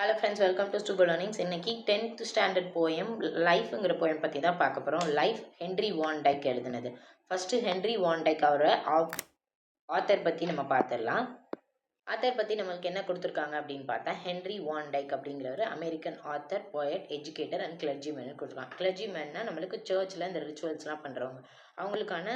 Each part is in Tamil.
Hello friends, welcome to Stuper Learnings. இன்னைக்கு 10th ஸ்டாண்டர்ட் போயம் லைஃப்ங்கிற போயம் பற்றி தான் பார்க்க போகிறோம். லைஃப் ஹென்ரி வான் டைக் எழுதுனது. ஃபஸ்ட்டு ஹென்ரி வான் டைக் அவரை ஆத்தர் பற்றி நம்ம பார்த்துடலாம். ஆத்தர் பற்றி நம்மளுக்கு என்ன கொடுத்துருக்காங்க அப்படின்னு பார்த்தா, ஹென்ரி வான் டைக் அப்படிங்கிறவர் American author, poet, educator and கிளர்ஜிமேன் கொடுத்துருக்காங்க. கிளர்ஜிமேன்னா நம்மளுக்கு சர்ச்சில் இந்த ரிச்சுவல்ஸ்லாம் பண்ணுறவங்க. அவங்களுக்கான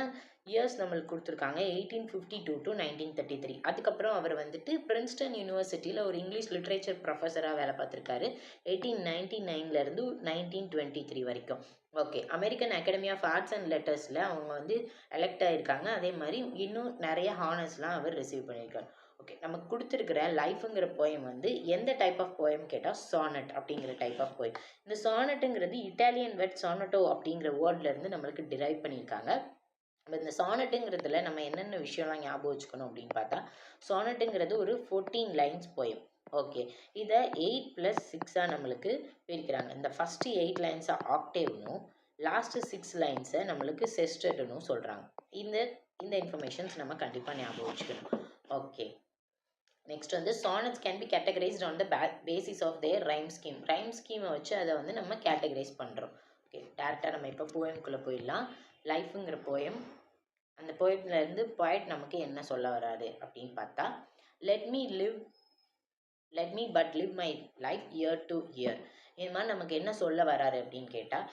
இயர்ஸ் நம்மளுக்கு கொடுத்துருக்காங்க 1852 டு 1933. அதுக்கப்புறம் அவர் வந்துட்டு பிரின்ஸ்டன் யூனிவர்சிட்டியில் ஒரு இங்கிலீஷ் லிட்ரேச்சர் ப்ரொஃபஸராக வேலை பார்த்துருக்காரு 1899லேருந்து 1923 வரைக்கும். Okay, American Academy of Arts and லெட்டர்ஸில் அவங்க வந்து எலெக்ட் ஆகியிருக்காங்க. அதே மாதிரி இன்னும் நிறைய ஹானர்ஸ்லாம் அவர் ரிசீவ் பண்ணியிருக்காரு. ஓகே, நமக்கு கொடுத்துருக்கிற லைஃப்ங்கிற போயம் வந்து எந்த டைப் ஆஃப் போயம் கேட்டால் சானட் அப்படிங்கிற டைப் ஆஃப் போயம். இந்த சானட்டுங்கிறது இட்டாலியன் வெட் சானட்டோ அப்படிங்கிற வேர்ட்லேருந்து நம்மளுக்கு டிரைவ் பண்ணியிருக்காங்க. இந்த சானட்டுங்கிறதுல நம்ம என்னென்ன விஷயம்லாம் ஞாபகம் வச்சுக்கணும் அப்படின்னு பார்த்தா, சானட்டுங்கிறது ஒரு 14 லைன்ஸ் போயம். ஓகே, இதை 8+6 நம்மளுக்கு பிரிக்கிறாங்க. இந்த ஃபஸ்ட்டு 8 லைன்ஸை ஆக்டேவ்னும் லாஸ்ட்டு 6 லைன்ஸை நம்மளுக்கு செஸ்டட்னும் சொல்கிறாங்க. இந்த இந்த இன்ஃபர்மேஷன்ஸ் நம்ம கண்டிப்பாக ஞாபகம் வச்சுக்கணும். ஓகே, நெக்ஸ்ட் வந்து sonnets can be categorized on the basis of their rhyme scheme. Rhyme ஸ்கீமை வச்சு அதை வந்து நம்ம கேட்டகரைஸ் பண்ணுறோம். ஓகே, டேரெக்டாக நம்ம இப்போ போயம்குள்ளே போயிடலாம். லைஃபுங்கிற போயம், அந்த போயம்லேருந்து பாய்ட் நமக்கு என்ன சொல்ல வராது அப்படின்னு பார்த்தா, let me but live my life year to year. இது மாதிரி நமக்கு என்ன சொல்ல வராரு அப்படின்னு கேட்டால்,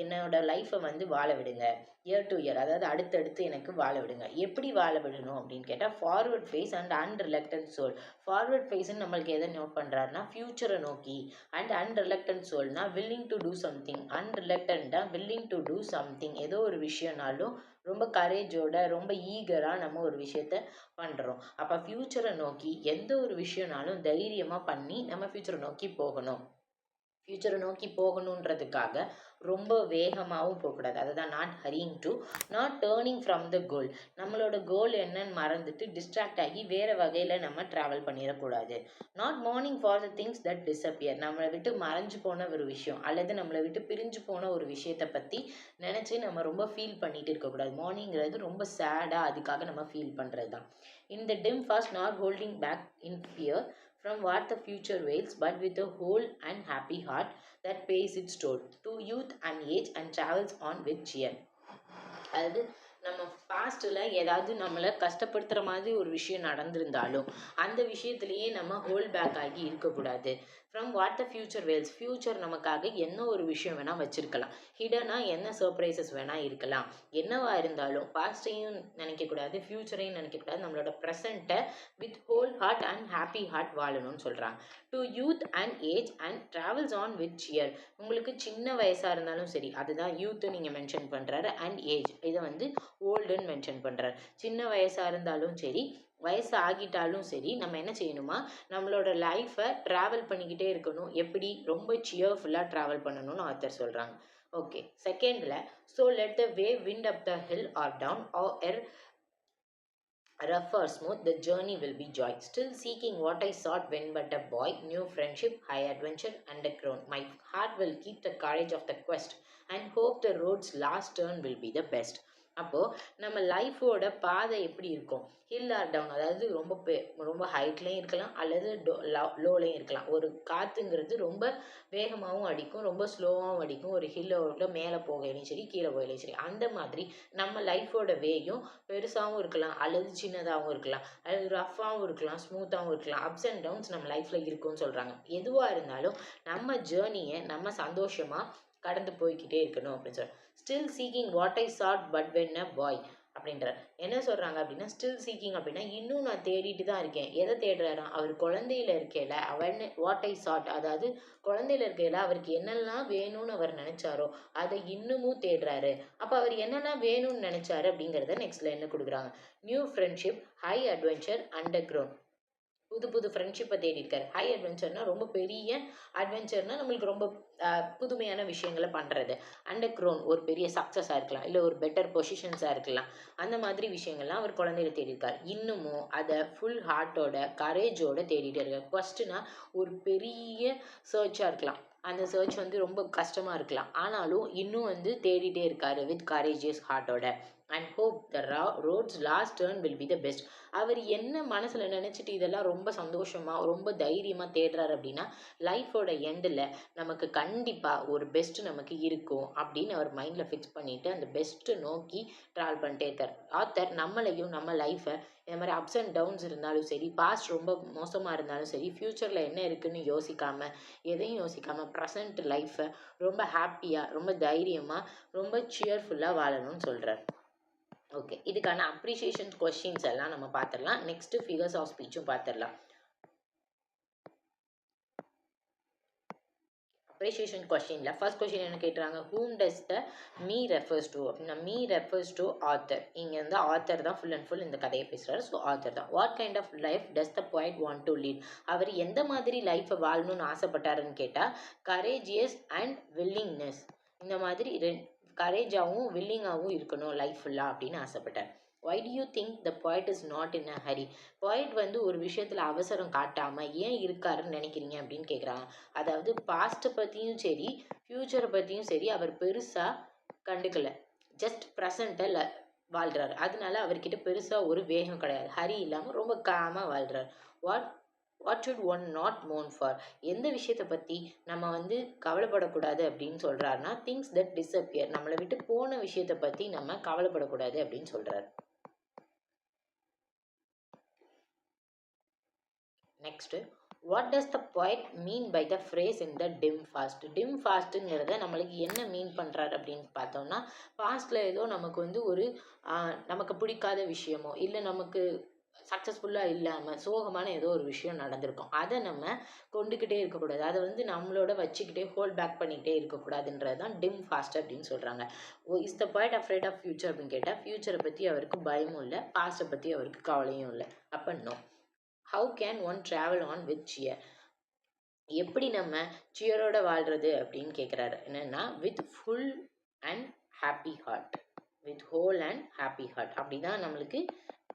என்னோட லைஃப்பை வந்து வாழ விடுங்க இயர் டு இயர், அதாவது அடுத்தடுத்து எனக்கு வாழ விடுங்க. எப்படி வாழ விடணும் அப்படின்னு கேட்டால், forward face and unreluctant soul. Forward ஃபேஸ்ன்னு நம்மளுக்கு எதை நோட் பண்ணுறாருன்னா ஃப்யூச்சரை நோக்கி, அண்ட் அன்ரிலக்டன்ட் சோல்னா வில்லிங் டு டூ சம்திங். அன்ரிலக்டண்ட்டாக வில்லிங் டு டூ சம்திங், ஏதோ ஒரு விஷயம்னாலும் ரொம்ப கரேஜோட ரொம்ப ஈகராக நம்ம ஒரு விஷயத்த பண்ணுறோம். அப்போ ஃப்யூச்சரை நோக்கி எந்த ஒரு விஷயம்னாலும் தைரியமாக பண்ணி நம்ம ஃப்யூச்சரை நோக்கி போகணும். ஃப்யூச்சரை நோக்கி போகணுன்றதுக்காக ரொம்ப வேகமாகவும் போகக்கூடாது. அதுதான் not hurrying to, not turning from the goal. நம்மளோட கோல் என்னன்னு மறந்துட்டு டிஸ்ட்ராக்ட் ஆகி வேறு வகையில் நம்ம ட்ராவல் பண்ணிடக்கூடாது. Not morning for the things that disappear. நம்மளை விட்டு மறைஞ்சு போன ஒரு விஷயம் அல்லது நம்மளை விட்டு பிரிஞ்சு போன ஒரு விஷயத்தை பற்றி நினச்சி நம்ம ரொம்ப ஃபீல் பண்ணிட்டு இருக்கக்கூடாது. மார்னிங்கிறது ரொம்ப சேடாக அதுக்காக நம்ம ஃபீல் பண்ணுறது தான். In the dim past not holding back in fear from what the future waits, but with a whole and happy heart that pays its toll to youth and age and travels on with cheer. அதாவது நம்ம பாஸ்ட்டில் ஏதாவது நம்மளை கஷ்டப்படுத்துகிற மாதிரி ஒரு விஷயம் நடந்திருந்தாலும் அந்த விஷயத்துலேயே நம்ம ஹோல் பேக் ஆகி இருக்கக்கூடாது. From what the future veils. Future நமக்காக என்ன ஒரு விஷயம் வேணால் வச்சுருக்கலாம். ஹிடனாக என்ன சர்ப்ரைசஸ் வேணால் இருக்கலாம். என்னவா இருந்தாலும் பாஸ்ட்டையும் நினைக்கக்கூடாது, ஃப்யூச்சரையும் நினைக்கக்கூடாது. நம்மளோட ப்ரெசண்ட்டை with whole heart and happy heart வாழணும்னு சொல்கிறாங்க. To youth and age and travels on with cheer. உங்களுக்கு சின்ன வயசாக இருந்தாலும் சரி, அதுதான் யூத்து நீங்கள் மென்ஷன் பண்ணுறாரு. அண்ட் ஏஜ், இதை வந்து ஓல்டுன்னு மென்ஷன் பண்ணுறாரு. சின்ன வயசாக இருந்தாலும் சரி, வயசு ஆகிட்டாலும் சரி, நம்ம என்ன செய்யணுமா, நம்மளோட லைஃப்பை ட்ராவல் பண்ணிக்கிட்டே இருக்கணும். எப்படி? ரொம்ப சியர்ஃபுல்லாக ட்ராவல் பண்ணணும்னு ஆத்தர் சொல்கிறாங்க. ஓகே, செகண்டில், so let the way wind up the hill or down or rough or smooth, the journey will be joy. Still seeking what I sought when but a boy, new friendship, high adventure, and a crown. My heart will keep the courage of the quest and hope the road's last turn will be the best. அப்போது நம்ம லைஃபோட பாதை எப்படி இருக்கும்? ஹில் ஆர் டவுன், அதாவது ரொம்ப ஹைட்லேயும் இருக்கலாம் அல்லது லோலையும் இருக்கலாம். ஒரு காற்றுங்கிறது ரொம்ப வேகமாகவும் அடிக்கும், ரொம்ப ஸ்லோவாகவும் அடிக்கும். ஒரு ஹில்லோட மேலே போகலையும் சரி, கீழே போகலையும் சரி. அந்த மாதிரி நம்ம லைஃபோட வேயும் பெருசாகவும் இருக்கலாம் அல்லது சின்னதாகவும் இருக்கலாம், அல்லது ரஃப்பாகவும் இருக்கலாம், ஸ்மூத்தாகவும் இருக்கலாம். அப்ஸ் அண்ட் டவுன்ஸ் நம்ம லைஃப்பில் இருக்குன்னு சொல்கிறாங்க. எதுவாக இருந்தாலும் நம்ம ஜேர்னியை நம்ம சந்தோஷமாக கடந்து போய்கிட்டே இருக்கணும் அப்படின்னு சொல்கிறாங்க. Still seeking what I sought but when a boy அப்படின்றார். என்ன சொல்கிறாங்க அப்படின்னா, ஸ்டில் சீக்கிங் அப்படின்னா இன்னும் நான் தேடிட்டு தான் இருக்கேன். எதை தேடுறாராம்? அவர் குழந்தையில இருக்கையில் அவன் வாட் ஐ சாட், அதாவது குழந்தையில இருக்கையில் அவருக்கு என்னெல்லாம் வேணும்னு அவர் நினச்சாரோ அதை இன்னமும் தேடுறாரு. அப்போ அவர் என்னெல்லாம் வேணும்னு நினச்சாரு அப்படிங்கிறத நெக்ஸ்ட்ல என்ன கொடுக்குறாங்க. New friendship, high adventure, under ground. புது ஃப்ரெண்ட்ஷிப்பை தேடி இருக்காரு. ஹை அட்வென்ச்சர்னால் ரொம்ப பெரிய அட்வென்ச்சர்னால் நம்மளுக்கு ரொம்ப புதுமையான விஷயங்களை பண்ணுறது. அண்டர் க்ரோன் ஒரு பெரிய சக்ஸஸாக இருக்கலாம், இல்லை ஒரு பெட்டர் பொசிஷன்ஸாக இருக்கலாம். அந்த மாதிரி விஷயங்கள்லாம் அவர் குழந்தையில தேடி இருக்கார். இன்னமும் அதை ஃபுல் ஹார்ட்டோட கரேஜோட தேடிட்டே இருக்கார். ஃபஸ்ட்டுனா ஒரு பெரிய சர்ச்சாக இருக்கலாம், அந்த சர்ச் வந்து ரொம்ப கஷ்டமாக இருக்கலாம், ஆனாலும் இன்னும் வந்து தேடிட்டே இருக்காரு வித் கரேஜியஸ் ஹார்ட்டோட. And hope the road's last turn will be the best. அவர் என்ன மனசில் நினச்சிட்டு இதெல்லாம் ரொம்ப சந்தோஷமாக ரொம்ப தைரியமாக தேடுறாரு அப்படின்னா லைஃபோட எண்டில் நமக்கு கண்டிப்பாக ஒரு பெஸ்ட்டு நமக்கு இருக்கும் அப்படின்னு அவர் மைண்டில் ஃபிக்ஸ் பண்ணிவிட்டு அந்த பெஸ்ட்டு நோக்கி ட்ராவல் பண்ணிட்டே இருக்கார். ஆத்தர் நம்மளையும் நம்ம லைஃப்பை இந்த மாதிரி அப்ஸ் அண்ட் டவுன்ஸ் இருந்தாலும் சரி, பாஸ்ட் ரொம்ப மோசமாக இருந்தாலும் சரி, ஃப்யூச்சரில் என்ன இருக்குதுன்னு யோசிக்காமல் எதையும் யோசிக்காமல் ப்ரெசண்ட் லைஃப்பை ரொம்ப ஹாப்பியாக ரொம்ப தைரியமாக ரொம்ப சியர்ஃபுல்லாக வாழணும்னு சொல்கிறார். ஓகே, இதுக்கான அப்ரிசியேஷன் கொஸ்டின்ஸ் எல்லாம் நம்ம பார்த்துடலாம். நெக்ஸ்ட் ஃபிகர்ஸ் ஆஃப் ஸ்பீச்சும் பார்த்துடலாம். அப்ரிசியேஷன் கொஸ்டினில் ஃபர்ஸ்ட் கொஸ்டின் என்ன கேட்டுறாங்க, ஹூம் டஸ் த மீ ரெஃபர்ஸ் டு அப்படின்னா மீ ரெஃபர்ஸ் டு ஆத்தர். இங்கே வந்து ஆத்தர் தான் ஃபுல் அண்ட் ஃபுல் இந்த கதையை பேசுகிறாரு. ஸோ ஆத்தர் தான். What kind of life does the poet want to lead. அவர் எந்த மாதிரி லைஃப்பை வாழணும்னு ஆசைப்பட்டாருன்னு கேட்டால் கரேஜியஸ் அண்ட் வில்லிங்னஸ், இந்த மாதிரி கரேஜாகவும் வில்லிங்காகவும் இருக்கணும் லைஃப் ஃபுல்லாக அப்படின்னு ஆசைப்பட்டார். Why do you think the poet is not in a hurry. poet வந்து ஒரு விஷயத்தில் அவசரம் காட்டாமல் ஏன் இருக்காருன்னு நினைக்கிறீங்க அப்படின்னு கேட்குறாங்க. அதாவது பாஸ்ட்டை பற்றியும் சரி ஃப்யூச்சரை பற்றியும் சரி அவர் பெருசாக கண்டுக்கலை, ஜஸ்ட் ப்ரெசண்ட்டை வாழ்கிறார். அதனால அவர்கிட்ட பெருசாக ஒரு வேகம் கிடையாது, ஹரி இல்லாமல் ரொம்ப காமாக வாழ்கிறார். What should one not Mon for. எந்த விஷயத்தை பற்றி நம்ம வந்து கவலைப்படக்கூடாது அப்படின்னு சொல்கிறாருன்னா திங்ஸ் தட் டிஸப்பியர், நம்மளை விட்டு போன விஷயத்தை பற்றி நம்ம கவலைப்படக்கூடாது அப்படின்னு சொல்கிறார். Next, what does the poet mean by the phrase in the dim past. Dim ஃபாஸ்ட்டுங்கிறத நம்மளுக்கு என்ன மீன் பண்ணுறாரு அப்படின்னு பார்த்தோம்னா பாஸ்டில் ஏதோ நமக்கு வந்து ஒரு நமக்கு பிடிக்காத விஷயமோ இல்லை நமக்கு சக்ஸஸ்ஃபுல்லாக இல்லாமல் சோகமான ஏதோ ஒரு விஷயம் நடந்திருக்கும், அதை நம்ம கொண்டுக்கிட்டே இருக்கக்கூடாது, அதை வந்து நம்மளோட வச்சுக்கிட்டே ஹோல்ட் பேக் பண்ணிக்கிட்டே இருக்கக்கூடாதுன்றது தான் டிம் ஃபாஸ்ட் அப்படின்னு சொல்கிறாங்க. Is the poet afraid of future அப்படின்னு கேட்டால் ஃப்யூச்சரை பற்றி அவருக்கு பயமும் இல்லை, பாஸ்ட்டை பற்றி அவருக்கு கவலையும் இல்லை. அப்போ no. How can one travel on with cheer. எப்படி நம்ம சியரோட வாழ்கிறது அப்படின்னு கேட்குறாரு. என்னென்னா with full and happy heart, with whole and happy heart அப்படி தான் நம்மளுக்கு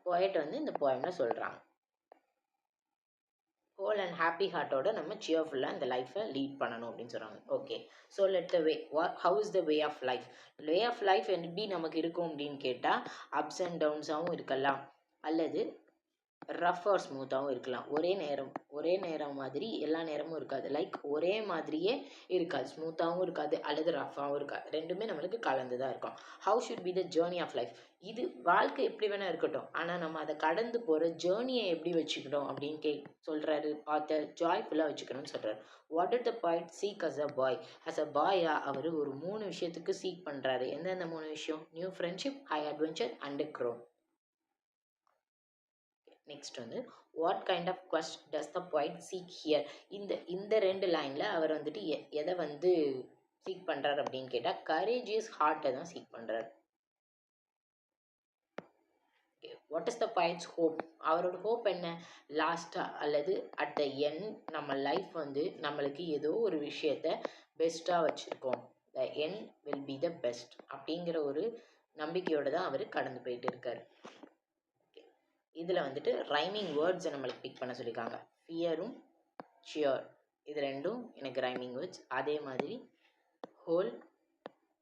போயட் வந்து இந்த போயமில் சொல்கிறாங்க. ஹோல் அண்ட் ஹாப்பி ஹார்ட்டோட நம்ம சியர்ஃபுல்லாக இந்த லைஃப்பை லீட் பண்ணணும் அப்படின்னு சொல்கிறாங்க. Okay, so let the way how is the way of life. Way of life எப்படி நமக்கு இருக்கும் அப்படின்னு கேட்டால் அப்ஸ் அண்ட் டவுன்ஸாகவும் இருக்கலாம், அல்லது ரஃப் ஆர் ஸ்மூத்தாகவும் இருக்கலாம். ஒரே நேரம் மாதிரி எல்லா நேரமும் இருக்காது, லைக் ஒரே மாதிரியே இருக்காது, ஸ்மூத்தாகவும் இருக்காது அல்லது ரஃப்பாகவும் இருக்காது, ரெண்டுமே நம்மளுக்கு கலந்து தான் இருக்கும். How should be the journey of life. இது வாழ்க்கை எப்படி வேணால் இருக்கட்டும், ஆனால் நம்ம அதை கடந்து போகிற ஜேர்னியை எப்படி வச்சுக்கணும் அப்படின்னு சொல்கிறாரு ஆத்தர். ஜாய்ஃபுல்லாக வச்சுக்கணும்னு சொல்கிறார். What did the poet seek as a boy. As a பாயா அவர் ஒரு 3 விஷயத்துக்கு சீக் பண்ணுறாரு. எந்தெந்த 3 விஷயம்? New friendship, high adventure and crown. Next வந்து what kind of quest does the poet seek here. இந்த 2 லைனில் அவர் வந்துட்டு எதை வந்து சீக் பண்ணுறாரு அப்படின்னு கேட்டால் கரேஜியஸ் ஹார்ட்டை தான் சீக் பண்ணுறாரு. What is the poet's hope. அவரோட ஹோப் என்ன? லாஸ்ட்டாக அல்லது அட் த எண்ட் நம்ம லைஃப் வந்து நம்மளுக்கு ஏதோ ஒரு விஷயத்த பெஸ்ட்டாக வச்சுருக்கோம், the end will be the best அப்படிங்கிற ஒரு நம்பிக்கையோடு தான் அவர் கடந்து போயிட்டு இருக்கார். இதில் வந்துட்டு ரைமிங் வேர்ட்ஸை நம்மளுக்கு பிக் பண்ண சொல்லியிருக்காங்க. ஃபியரும் சியர் இது ரெண்டும் எனக்கு ரைமிங் வேர்ட்ஸ், அதே மாதிரி ஹோல்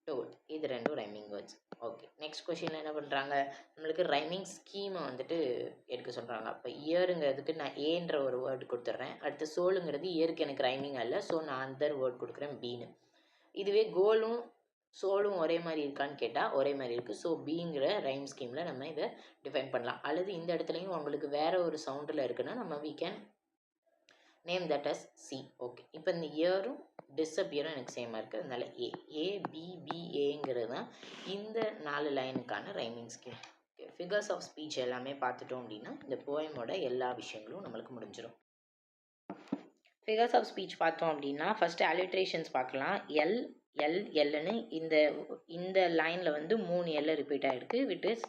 டோல் இது ரெண்டும் ரைமிங் வேர்ட்ஸ். ஓகே, நெக்ஸ்ட் கொஷினில் என்ன பண்ணுறாங்க, நம்மளுக்கு ரைமிங் ஸ்கீமை வந்துட்டு எடுக்க சொல்கிறாங்க. அப்போ இயருங்கிறதுக்கு நான் ஏன்ற ஒரு வேர்டு கொடுத்துட்றேன். அடுத்து சோலுங்கிறது இயருக்கு எனக்கு ரைமிங் அல்ல, ஸோ நான் அந்த வேர்ட் கொடுக்குறேன் பீனு. இதுவே கோலும் சோலும் ஒரே மாதிரி இருக்கான்னு கேட்டால் ஒரே மாதிரி இருக்குது. ஸோ பிங்கிற ரைம் ஸ்கீமில் நம்ம இதை டிஃபைன் பண்ணலாம். அல்லது இந்த இடத்துலையும் உங்களுக்கு வேறு ஒரு சவுண்டில் இருக்குன்னா நம்ம we can name that as C. Okay, இப்போ இந்த இயரும் டிஸப்பியரும் எனக்கு சேமாக இருக்குது, அதனால் ஏபிபிஏங்கிறது தான் இந்த 4 லைனுக்கான rhyming scheme. Okay, figures of speech எல்லாமே பார்த்துட்டோம் அப்படின்னா இந்த போயமோட எல்லா விஷயங்களும் நம்மளுக்கு முடிஞ்சிடும். ஃபிகர்ஸ் ஆஃப் ஸ்பீச் பார்த்தோம் அப்படின்னா ஃபஸ்ட்டு அலிட்ரேஷன்ஸ் பார்க்கலாம். எல்னு இந்த லைனில் வந்து 3 எல் ரிப்பீட் ஆகிருக்கு, விட் இஸ்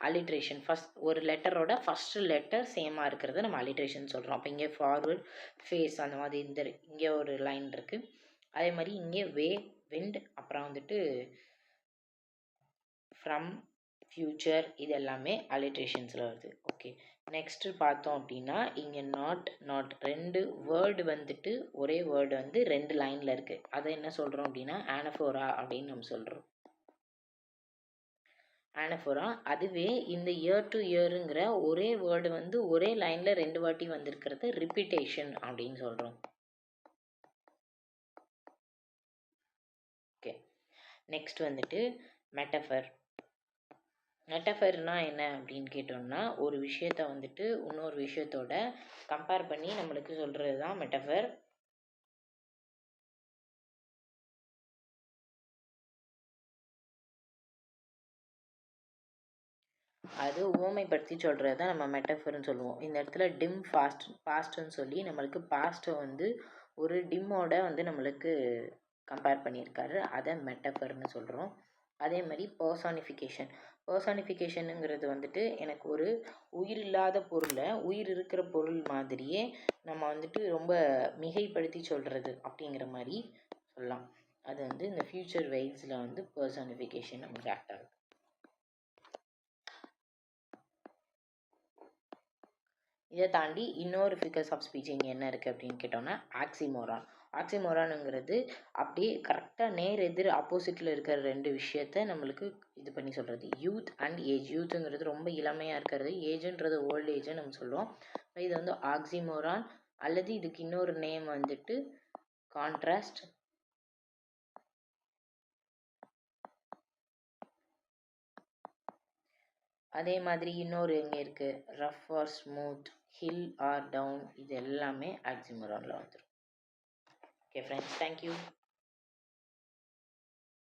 அலிட்ரேஷன். ஒரு லெட்டரோட ஃபஸ்ட்டு லெட்டர் சேமாக இருக்கிறத நம்ம அலிட்ரேஷன் சொல்கிறோம். அப்போ இங்கே ஃபார்வர்ட், ஃபேஸ் அந்த மாதிரி இங்கே ஒரு லைன் இருக்குது. அதே மாதிரி இங்கே வே, விண்ட், அப்புறம் வந்துட்டு ஃப்ரம், ஃப்யூச்சர் இது எல்லாமே அலிட்ரேஷன்ஸில் வருது. ஓகே, நெக்ஸ்ட்டு பார்த்தோம் அப்படின்னா இங்கே நாட் 2 வேர்டு வந்துட்டு ஒரே வேர்டு வந்து 2 லைனில் இருக்குது. அதை என்ன சொல்கிறோம் அப்படின்னா ஆனஃபோரா அப்படின்னு நம்ம சொல்கிறோம். ஆனஃபோரா. அதுவே இந்த இயர் டு இயருங்கிற ஒரே வேர்டு வந்து ஒரே லைனில் 2 வாட்டி வந்திருக்கிறது ரிப்பீட்டேஷன் அப்படின்னு சொல்கிறோம். ஓகே, நெக்ஸ்ட் வந்துட்டு மெட்டஃபர். மெட்டஃபர்னா என்ன அப்படின்னு கேட்டோம்னா, ஒரு விஷயத்த வந்துட்டு இன்னொரு விஷயத்தோட கம்பேர் பண்ணி நம்மளுக்கு சொல்கிறது தான் மெட்டஃபர். அது உவமைப்படுத்தி சொல்கிறது தான் நம்ம மெட்டஃபர்னு சொல்லுவோம். இந்த இடத்துல டிம் பாஸ்ட்னு சொல்லி நம்மளுக்கு பாஸ்ட்டை வந்து ஒரு டிம்மோட வந்து நம்மளுக்கு கம்பேர் பண்ணியிருக்காரு. அதை மெட்டஃபர்னு சொல்கிறோம். அதே மாதிரி பர்சானிஃபிகேஷனுங்கிறது வந்துட்டு எனக்கு ஒரு உயிர் இல்லாத பொருளை உயிர் இருக்கிற பொருள் மாதிரியே நம்ம வந்துட்டு ரொம்ப மிகைப்படுத்தி சொல்கிறது அப்படிங்கிற மாதிரி சொல்லலாம். அது வந்து இந்த ஃப்யூச்சர் வைஸில் வந்து பர்சானிஃபிகேஷன் நமக்கு ஆக்ட் ஆகுது. இதை தாண்டி இன்னொரு ஃபிகர்ஸ் ஆஃப் ஸ்பீச் இங்கே என்ன இருக்குது அப்படின்னு கேட்டோம்னா ஆக்சிமோரான். ஆக்சிமோரானுங்கிறது அப்படியே கரெக்டாக நேர் எதிர் ஆப்போசிட்டில் இருக்கிற 2 விஷயத்த நம்மளுக்கு இது பண்ணி சொல்கிறது. Youth and age. யூத்துங்கிறது ரொம்ப இளமையாக இருக்கிறது, ஏஜுன்றது ஓல்ட் ஏஜை நம்ம சொல்லுவோம். இது வந்து ஆக்சிமோரான், அல்லது இதுக்கு இன்னொரு நேம் வந்துட்டு கான்ட்ராஸ்ட். அதே மாதிரி இன்னொரு எங்கே இருக்குது, rough or smooth, hill or down, இது எல்லாமே ஆக்சிமோரானில் வந்துடும். Okay friends, thank you.